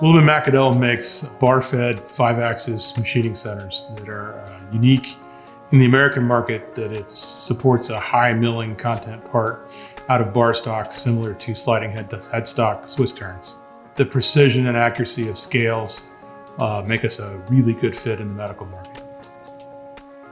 Willemin-Macodel makes bar-fed 5-axis machining centers that are unique in the American market, that it supports a high milling content part out of bar stock similar to sliding headstock Swiss turns. The precision and accuracy of scales make us a really good fit in the medical market.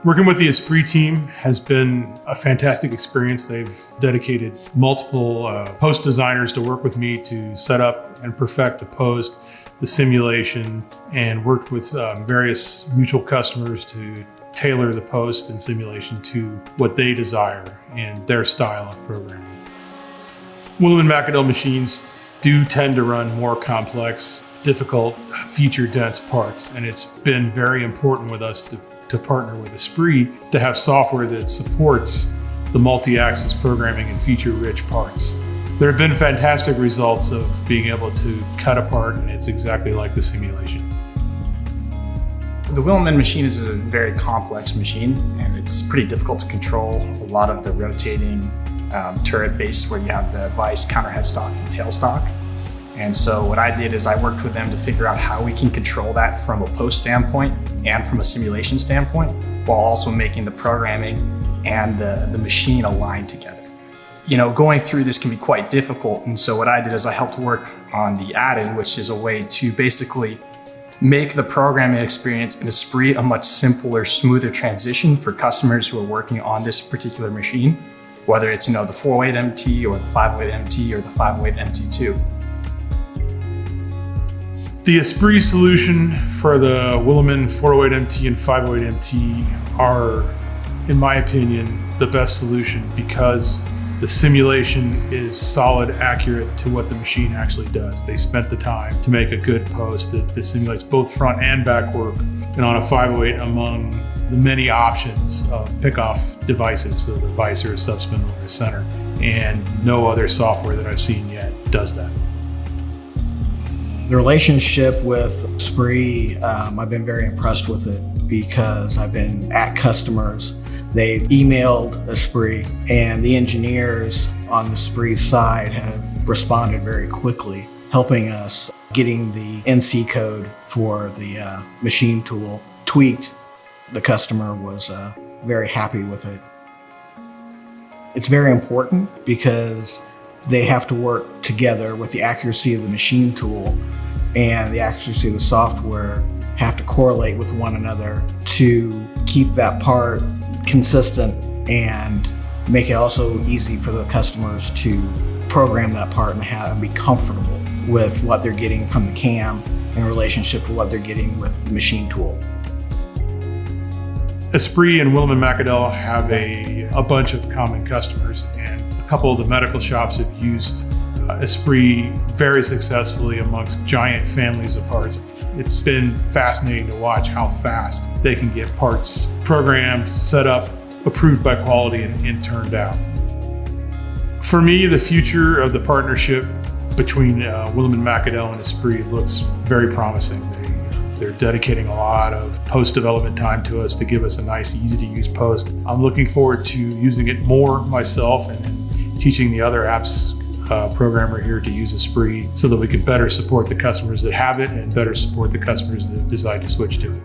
Working with the ESPRIT team has been a fantastic experience. They've dedicated multiple post designers to work with me to set up and perfect the post, the simulation, and worked with various mutual customers to tailor the post and simulation to what they desire and their style of programming. Willemin-Macodel machines do tend to run more complex, difficult, feature-dense parts, and it's been very important with us to partner with ESPRIT to have software that supports the multi-axis programming and feature-rich parts. There have been fantastic results of being able to cut a part, and it's exactly like the simulation. The Willemin machine is a very complex machine, and it's pretty difficult to control. A lot of the rotating turret base where you have the vise, counter headstock, and tailstock. And so what I did is I worked with them to figure out how we can control that from a post standpoint and from a simulation standpoint, while also making the programming and the machine align together. You know, going through this can be quite difficult. And so what I did is I helped work on the add-in, which is a way to basically make the programming experience in ESPRIT a much simpler, smoother transition for customers who are working on this particular machine, whether it's, the 408 MT or the 508 MT or the 508 MT2. The ESPRIT solution for the Willemin 408 MT and 508 MT are, in my opinion, the best solution because the simulation is solid, accurate to what the machine actually does. They spent the time to make a good post that simulates both front and back work, and on a 508 among the many options of pick-off devices, the visor, a subspindle, or a center, and no other software that I've seen yet does that. The relationship with ESPRIT, I've been very impressed with it because I've been at customers. They've emailed ESPRIT, and the engineers on the ESPRIT side have responded very quickly, helping us getting the NC code for the machine tool tweaked. The customer was very happy with it. It's very important because they have to work together with the accuracy of the machine tool and the accuracy of the software have to correlate with one another to keep that part consistent and make it also easy for the customers to program that part and be comfortable with what they're getting from the CAM in relationship to what they're getting with the machine tool. ESPRIT and Willemin-Macodel have a bunch of common customers, and a couple of the medical shops have used ESPRIT very successfully amongst giant families of parts. It's been fascinating to watch how fast they can get parts programmed, set up, approved by quality, and turned out. For me, the future of the partnership between Willemin-Macodel and ESPRIT looks very promising. They're dedicating a lot of post-development time to us to give us a nice, easy-to-use post. I'm looking forward to using it more myself and teaching the other apps programmer here to use ESPRIT so that we can better support the customers that have it and better support the customers that decide to switch to it.